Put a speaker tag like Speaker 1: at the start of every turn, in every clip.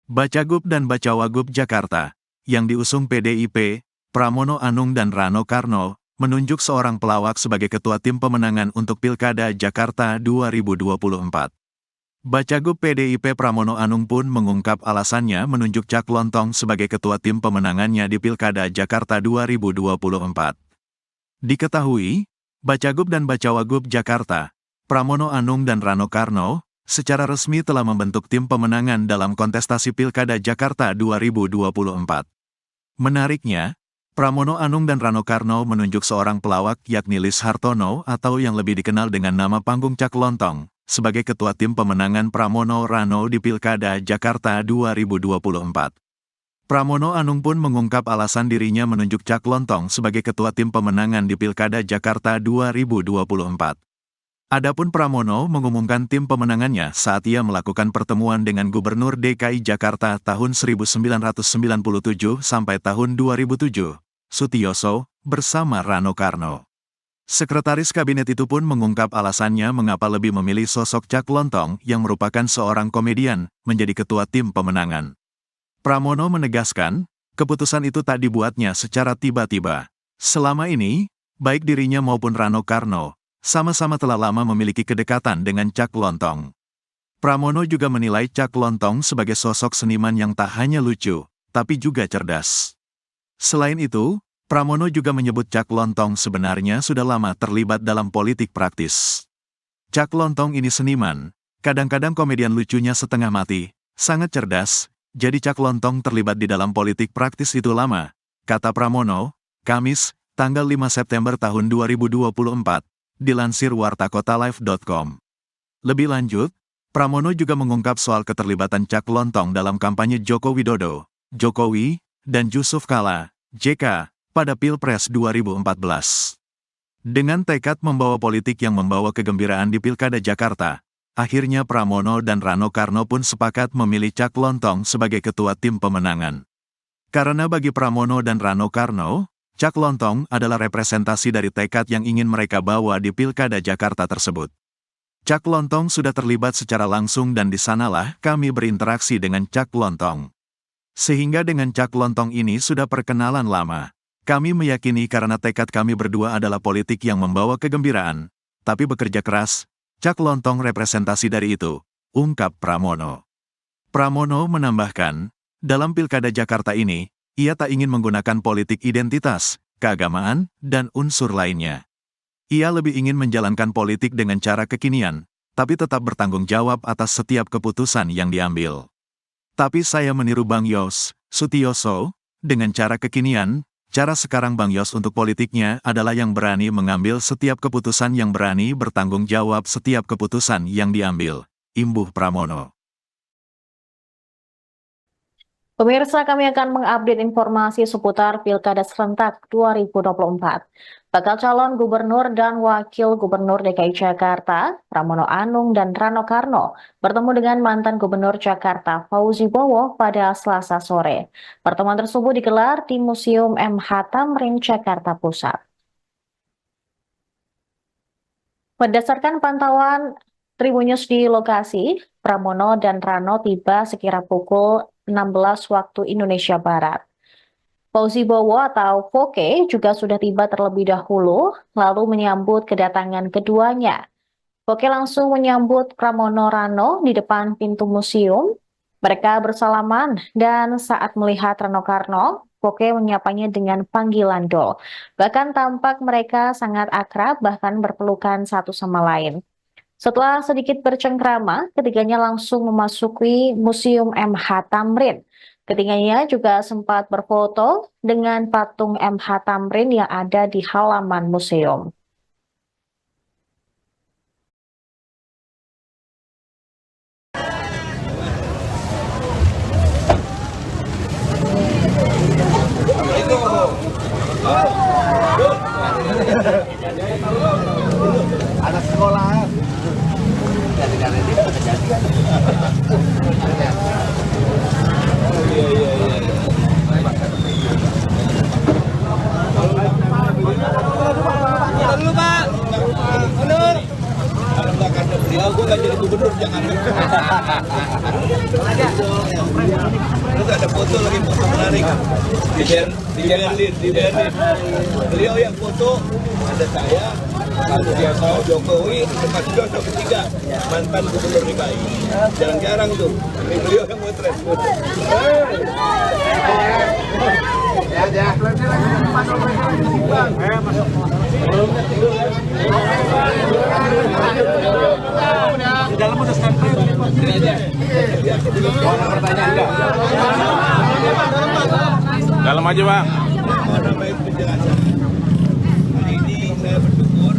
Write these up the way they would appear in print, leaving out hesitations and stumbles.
Speaker 1: Bacagub dan Bacawagub Jakarta, yang diusung PDIP, Pramono Anung dan Rano Karno, menunjuk seorang pelawak sebagai ketua tim pemenangan untuk Pilkada Jakarta 2024. Bacagub PDIP Pramono Anung pun mengungkap alasannya menunjuk Cak Lontong sebagai ketua tim pemenangannya di Pilkada Jakarta 2024. Diketahui, Bacagub dan Bacawagub Jakarta, Pramono Anung dan Rano Karno, secara resmi telah membentuk tim pemenangan dalam kontestasi Pilkada Jakarta 2024. Menariknya, Pramono Anung dan Rano Karno menunjuk seorang pelawak yakni Lis Hartono atau yang lebih dikenal dengan nama panggung Cak Lontong, sebagai ketua tim pemenangan Pramono Rano di Pilkada Jakarta 2024. Pramono Anung pun mengungkap alasan dirinya menunjuk Cak Lontong sebagai ketua tim pemenangan di Pilkada Jakarta 2024. Adapun Pramono mengumumkan tim pemenangannya saat ia melakukan pertemuan dengan Gubernur DKI Jakarta tahun 1997 sampai tahun 2007, Sutioso, bersama Rano Karno. Sekretaris Kabinet itu pun mengungkap alasannya mengapa lebih memilih sosok Cak Lontong yang merupakan seorang komedian menjadi ketua tim pemenangan. Pramono menegaskan, keputusan itu tak dibuatnya secara tiba-tiba. Selama ini, baik dirinya maupun Rano Karno, sama-sama telah lama memiliki kedekatan dengan Cak Lontong. Pramono juga menilai Cak Lontong sebagai sosok seniman yang tak hanya lucu, tapi juga cerdas. Selain itu, Pramono juga menyebut Cak Lontong sebenarnya sudah lama terlibat dalam politik praktis. Cak Lontong ini seniman, kadang-kadang komedian lucunya setengah mati, sangat cerdas, jadi Cak Lontong terlibat di dalam politik praktis itu lama, kata Pramono, Kamis, tanggal 5 September tahun 2024. Dilansir wartakotalive.com. Lebih lanjut, Pramono juga mengungkap soal keterlibatan Cak Lontong dalam kampanye Joko Widodo, Jokowi, dan Yusuf Kala, JK, pada Pilpres 2014. Dengan tekad membawa politik yang membawa kegembiraan di Pilkada Jakarta, akhirnya Pramono dan Rano Karno pun sepakat memilih Cak Lontong sebagai ketua tim pemenangan. Karena bagi Pramono dan Rano Karno, Cak Lontong adalah representasi dari tekad yang ingin mereka bawa di Pilkada Jakarta tersebut. Cak Lontong sudah terlibat secara langsung dan di sanalah kami berinteraksi dengan Cak Lontong. Sehingga dengan Cak Lontong ini sudah perkenalan lama. Kami meyakini karena tekad kami berdua adalah politik yang membawa kegembiraan, tapi bekerja keras, Cak Lontong representasi dari itu, ungkap Pramono. Pramono menambahkan, dalam Pilkada Jakarta ini, ia tak ingin menggunakan politik identitas, keagamaan, dan unsur lainnya. Ia lebih ingin menjalankan politik dengan cara kekinian, tapi tetap bertanggung jawab atas setiap keputusan yang diambil. Tapi saya meniru Bang Yos, Sutioso, dengan cara kekinian, cara sekarang Bang Yos untuk politiknya adalah yang berani mengambil setiap keputusan yang berani bertanggung jawab setiap keputusan yang diambil, imbuh Pramono.
Speaker 2: Pemirsa, kami akan mengupdate informasi seputar Pilkada Serentak 2024. Bakal calon gubernur dan wakil gubernur DKI Jakarta, Pramono Anung dan Rano Karno, bertemu dengan mantan gubernur Jakarta, Fauzi Bowo, pada Selasa sore. Pertemuan tersebut digelar di Museum MH Tamrin, Jakarta Pusat. Berdasarkan pantauan Tribunnews di lokasi, Pramono dan Rano tiba sekira pukul 16 waktu Indonesia Barat. Fauzi Bowo atau Foke juga sudah tiba terlebih dahulu, lalu menyambut kedatangan keduanya. Foke langsung menyambut Pramono Rano di depan pintu museum. Mereka bersalaman dan saat melihat Rano Karno, Foke menyapanya dengan panggilan Dol. Bahkan tampak mereka sangat akrab, bahkan berpelukan satu sama lain. Setelah sedikit bercengkrama, ketiganya langsung memasuki Museum MH Tamrin. Ketiganya juga sempat berfoto dengan patung MH Tamrin yang ada di halaman museum.
Speaker 3: Anak sekolah.
Speaker 4: itu ada foto lagi, foto menarik di Berlin. Beliau yang foto, ada saya, lalu dia Pak Jokowi, Pak Jokowi ketiga, mantan gubernur DKI. Jarang-jarang tuh, ini beliau yang motret.
Speaker 3: Di dalam udah standby. Pertanyaan enggak? Dalam aja, Bang.
Speaker 4: Mana baik penjelasan. Hari ini saya bersyukur.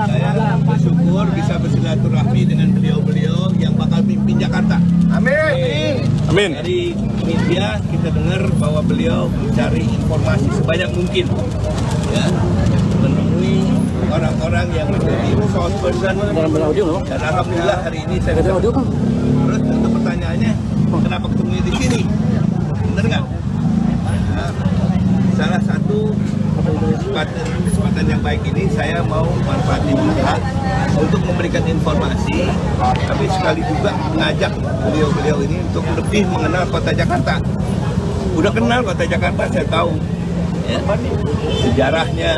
Speaker 4: Saya bersyukur bisa bersilaturahmi dengan beliau-beliau yang bakal pimpin Jakarta. Amin.
Speaker 3: Amin.
Speaker 4: Dari media kita dengar bahwa beliau mencari informasi sebanyak mungkin, ya, menemui orang-orang yang menjadi resource person. Dan alhamdulillah hari ini saya ketemu. Terus untuk pertanyaannya, kenapa ketemu di sini? Bener nggak? Nah, salah satu kesempatan yang baik ini saya mau manfaatin juga untuk memberikan informasi, tapi sekali juga mengajak beliau-beliau ini untuk lebih mengenal kota Jakarta. Udah kenal kota Jakarta, saya tahu ya, sejarahnya,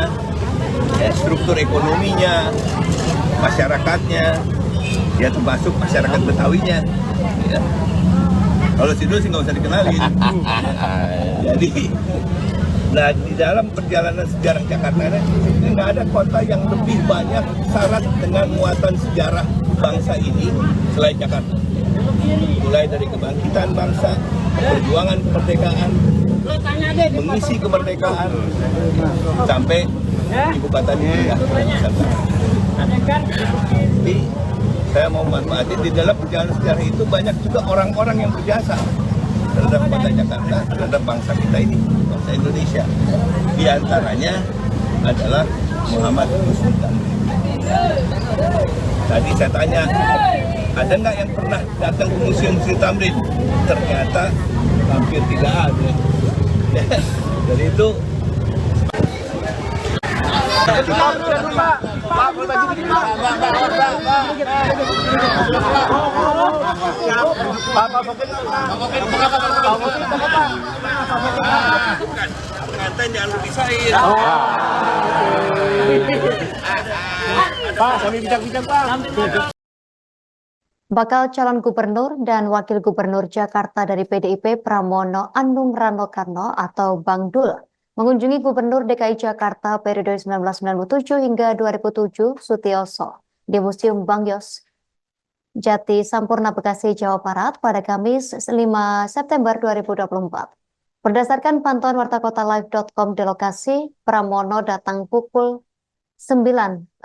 Speaker 4: ya, struktur ekonominya, masyarakatnya, ya termasuk masyarakat Betawinya. Ya. Kalau Sidul sih nggak usah dikenalin. Jadi, nah di dalam perjalanan sejarah Jakarta ini nggak ada kota yang lebih banyak syarat dengan muatan sejarah bangsa ini selain Jakarta. Mulai dari kebangkitan bangsa, perjuangan kemerdekaan, mengisi kemerdekaan, sampai ibu kota dipindah ke Nusantara. Jadi saya mau manfaatin di dalam perjalanan sejarah itu banyak juga orang-orang yang berjasa terhadap kota Jakarta, terhadap bangsa kita ini, bangsa Indonesia. Di antaranya adalah Muhammad Husni Tamrin. Tadi saya tanya, ada nggak yang pernah datang ke Museum Husni Tamrin? Ternyata hampir tidak ada. Dari itu pengantin jangan dipisahin.
Speaker 3: Pak, sambil bincang-bincang, Pak.
Speaker 2: Bakal calon gubernur dan wakil gubernur Jakarta dari PDIP Pramono Anung Rano Karno atau Bang Dul mengunjungi Gubernur DKI Jakarta periode 1997 hingga 2007 Sutioso di Museum Bang Yos Jati Sampurna Bekasi, Jawa Barat pada Kamis 5 September 2024. Berdasarkan pantauan wartakotalive.com di lokasi, Pramono datang pukul 9:56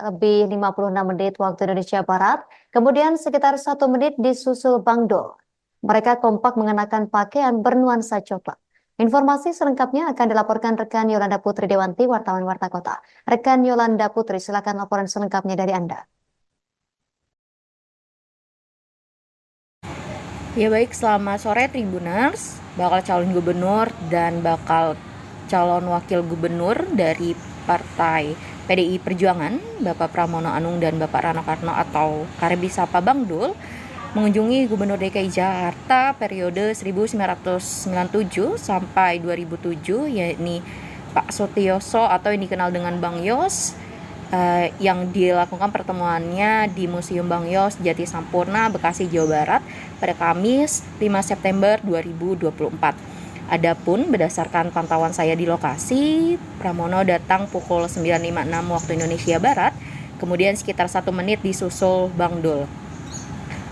Speaker 2: waktu Indonesia Barat, kemudian sekitar 1 menit disusul Bang Dul. Mereka kompak mengenakan pakaian bernuansa coklat. Informasi selengkapnya akan dilaporkan rekan Yolanda Putri Dewanti, wartawan Warta Kota. Rekan Yolanda Putri, silakan laporan selengkapnya dari Anda.
Speaker 5: Ya baik, selamat sore Tribuners. Bakal calon gubernur dan bakal calon wakil gubernur dari Partai PDI Perjuangan, Bapak Pramono Anung dan Bapak Rano Karno atau kerap disapa Bang Dul, mengunjungi Gubernur DKI Jakarta periode 1997 sampai 2007, yakni Pak Sutioso atau yang dikenal dengan Bang Yos, yang dilakukan pertemuannya di Museum Bang Yos Jati Sampurna, Bekasi, Jawa Barat pada Kamis 5 September 2024. Adapun berdasarkan pantauan saya di lokasi, Pramono datang pukul 9.56 waktu Indonesia Barat, kemudian sekitar 1 menit disusul Bang Dul.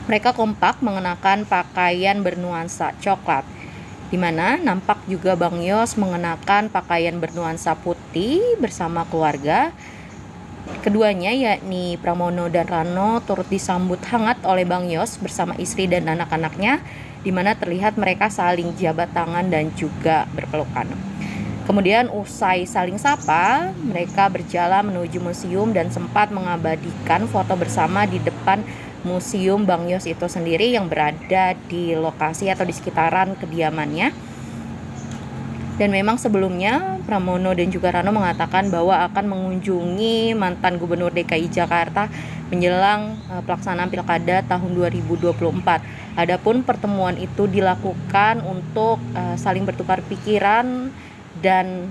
Speaker 5: Mereka kompak mengenakan pakaian bernuansa coklat, di mana nampak juga Bang Yos mengenakan pakaian bernuansa putih bersama keluarga. Keduanya yakni Pramono dan Rano turut disambut hangat oleh Bang Yos bersama istri dan anak-anaknya, di mana terlihat mereka saling jabat tangan dan juga berpelukan. Kemudian usai saling sapa, mereka berjalan menuju museum dan sempat mengabadikan foto bersama di depan Museum Bang Yos itu sendiri yang berada di lokasi atau di sekitaran kediamannya. Dan memang sebelumnya Pramono dan juga Rano mengatakan bahwa akan mengunjungi mantan Gubernur DKI Jakarta menjelang pelaksanaan Pilkada tahun 2024. Adapun pertemuan itu dilakukan untuk saling bertukar pikiran dan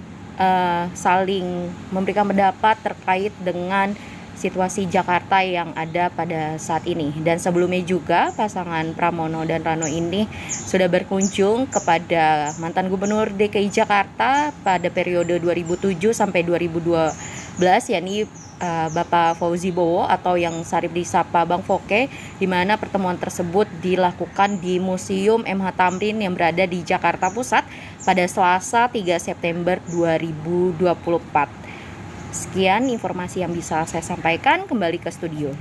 Speaker 5: saling memberikan pendapat terkait dengan situasi Jakarta yang ada pada saat ini. Dan sebelumnya juga pasangan Pramono dan Rano ini sudah berkunjung kepada mantan Gubernur DKI Jakarta pada periode 2007 sampai 2012, yakni Bapak Fauzi Bowo atau yang sarip disapa Bang Foke, di mana pertemuan tersebut dilakukan di Museum MH Tamrin yang berada di Jakarta Pusat pada Selasa 3 September 2024. Sekian informasi yang bisa saya sampaikan, kembali ke studio.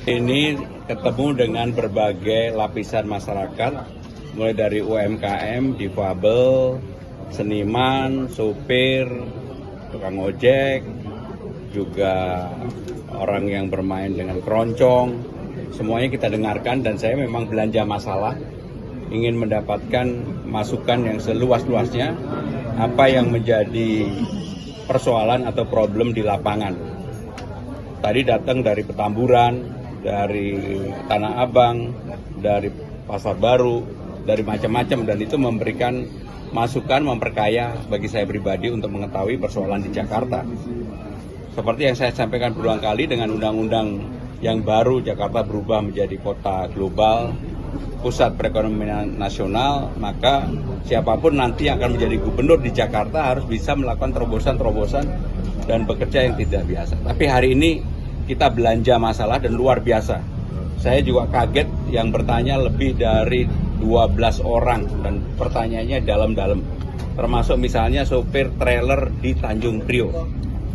Speaker 6: Ini ketemu dengan berbagai lapisan masyarakat, mulai dari UMKM, difabel, seniman, sopir, tukang ojek, juga orang yang bermain dengan keroncong. Semuanya kita dengarkan dan saya memang belanja masalah, ingin mendapatkan masukan yang seluas-luasnya, apa yang menjadi persoalan atau problem di lapangan. Tadi datang dari Petamburan, dari Tanah Abang, dari Pasar Baru, dari macam-macam, dan itu memberikan masukan, memperkaya bagi saya pribadi untuk mengetahui persoalan di Jakarta. Seperti yang saya sampaikan berulang kali, dengan undang-undang yang baru Jakarta berubah menjadi kota global, pusat perekonomian nasional, maka siapapun nanti yang akan menjadi gubernur di Jakarta harus bisa melakukan terobosan-terobosan dan bekerja yang tidak biasa. Tapi hari ini kita belanja masalah dan luar biasa. Saya juga kaget yang bertanya lebih dari 12 orang dan pertanyaannya dalam-dalam. Termasuk misalnya sopir trailer di Tanjung Priok.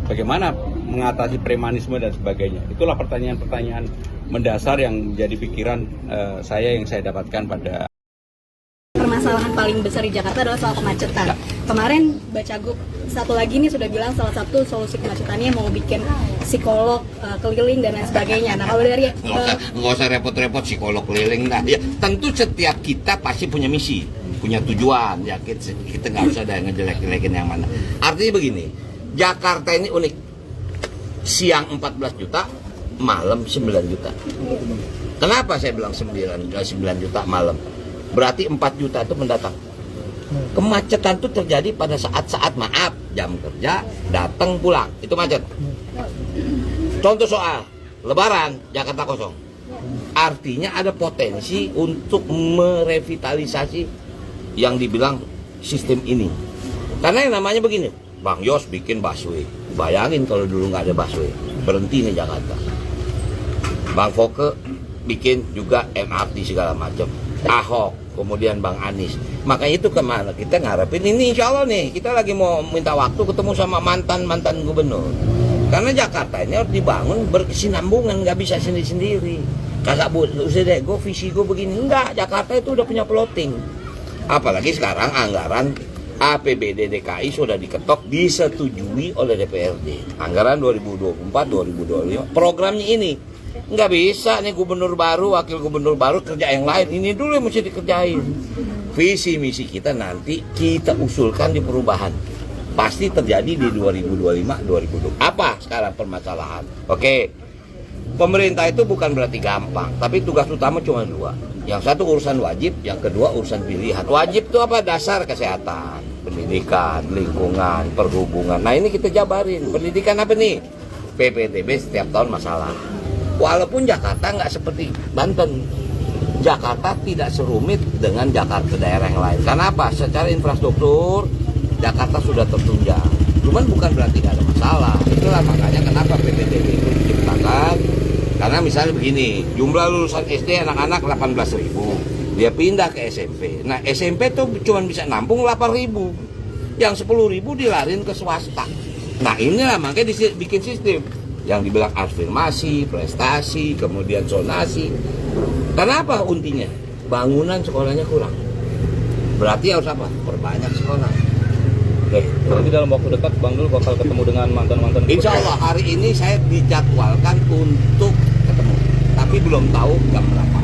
Speaker 6: Bagaimana mengatasi premanisme dan sebagainya. Itulah pertanyaan-pertanyaan mendasar yang menjadi pikiran saya yang saya dapatkan pada
Speaker 7: permasalahan paling besar di Jakarta adalah soal kemacetan. Kemarin Bacagub satu lagi nih sudah bilang salah satu solusi kemacetannya mau bikin psikolog keliling dan lain sebagainya. Nah kalau dari
Speaker 8: nggak usah repot-repot psikolog keliling dah. Ya, tentu setiap kita pasti punya misi, punya tujuan. Ya kita nggak usah ada ngejelek-jelekin yang mana. Artinya begini, Jakarta ini unik. Siang 14 juta, malam 9 juta. Kenapa saya bilang 9 juta malam? Berarti 4 juta itu mendatang. Kemacetan itu terjadi pada saat-saat maaf, jam kerja, datang pulang, itu macet. Contoh soal Lebaran, Jakarta kosong. Artinya ada potensi untuk merevitalisasi yang dibilang sistem ini. Karena yang namanya begini, Bang Yos bikin busway. Bayangin kalau dulu nggak ada busway, berhenti nih Jakarta. Bang Foke bikin juga MRT segala macam. Ahok, kemudian Bang Anies. Makanya itu kemana kita ngarepin ini, insya Allah nih kita lagi mau minta waktu ketemu sama mantan gubernur. Karena Jakarta ini harus dibangun berkesinambungan, nggak bisa sendiri-sendiri. Kagak usah deh, gue visi gue begini. Enggak, Jakarta itu udah punya plotting. Apalagi sekarang anggaran APBD DKI sudah diketok, disetujui oleh DPRD. Anggaran 2024-2025, programnya ini. Nggak bisa nih gubernur baru, wakil gubernur baru kerja yang lain. Ini dulu yang mesti dikerjain. Visi misi kita nanti kita usulkan di perubahan. Pasti terjadi di 2025-2020. Apa sekarang permasalahan? Oke, pemerintah itu bukan berarti gampang, tapi tugas utama cuma dua. Yang satu urusan wajib, yang kedua urusan pilihan. Wajib itu apa? Dasar kesehatan, pendidikan, lingkungan, perhubungan. Nah ini kita jabarin. Pendidikan apa nih? PPDB setiap tahun masalah. Walaupun Jakarta nggak seperti Banten, Jakarta tidak serumit dengan Jakarta daerah yang lain. Karena apa? Secara infrastruktur Jakarta sudah tertunjang. Cuman bukan berarti nggak ada masalah. Itulah makanya kenapa PPDB itu diciptakan Karena misalnya begini, jumlah lulusan SD anak-anak 18.000, dia pindah ke SMP. Nah SMP tuh cuma bisa nampung 8.000, yang 10.000 dilarin ke swasta. Nah inilah makanya dibikin sistem yang dibilang afirmasi, prestasi, kemudian zonasi. Kenapa untinya? Bangunan sekolahnya kurang. Berarti harus apa? Perbanyak sekolah. Oke.
Speaker 3: Berarti dalam waktu dekat Bang Dul bakal ketemu dengan mantan-mantan.
Speaker 8: Insya Allah hari ini saya dijadwalkan untuk ketemu, tapi belum tahu jam berapa.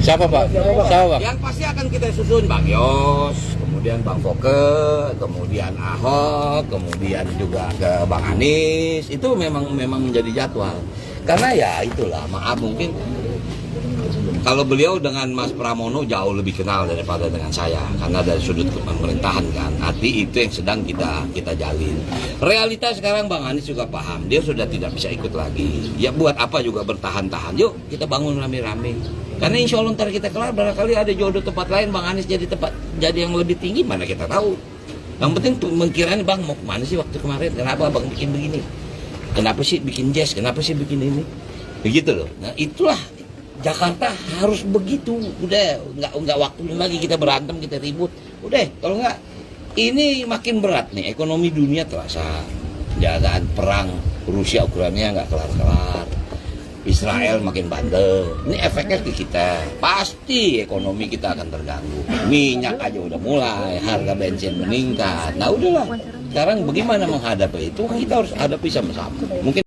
Speaker 3: Siapa Pak? Siapa Pak?
Speaker 8: Yang pasti akan kita susun Bang Yos, kemudian Bang Foke, kemudian Ahok, kemudian juga ke Bang Anies. Itu memang menjadi jadwal. Karena ya itulah, maaf mungkin kalau beliau dengan Mas Pramono jauh lebih kenal daripada dengan saya, karena dari sudut pemerintahan kan. Arti itu yang sedang kita jalin. Realitas sekarang Bang Anies juga paham, dia sudah tidak bisa ikut lagi. Ya buat apa juga bertahan-tahan? Yuk kita bangun rame-rame. Karena insya Allah ntar kita kelar, barangkali ada jodoh tempat lain Bang Anies jadi yang lebih tinggi, mana kita tahu. Yang penting mengkiranya Bang mau kemana sih waktu kemarin? Kenapa Bang bikin begini? Kenapa sih bikin jazz? Kenapa sih bikin ini? Begitu loh. Nah itulah Jakarta harus begitu. Udah nggak waktunya lagi kita berantem, kita ribut. Udah kalau nggak ini makin berat nih, ekonomi dunia terasa. Jangan perang Rusia Ukraina nggak kelar-kelar. Israel makin bandel. Ini efeknya ke kita. Pasti ekonomi kita akan terganggu. Minyak aja udah mulai, harga bensin meningkat. Nah udahlah. Sekarang bagaimana menghadapi itu? Kita harus hadapi sama-sama. Mungkin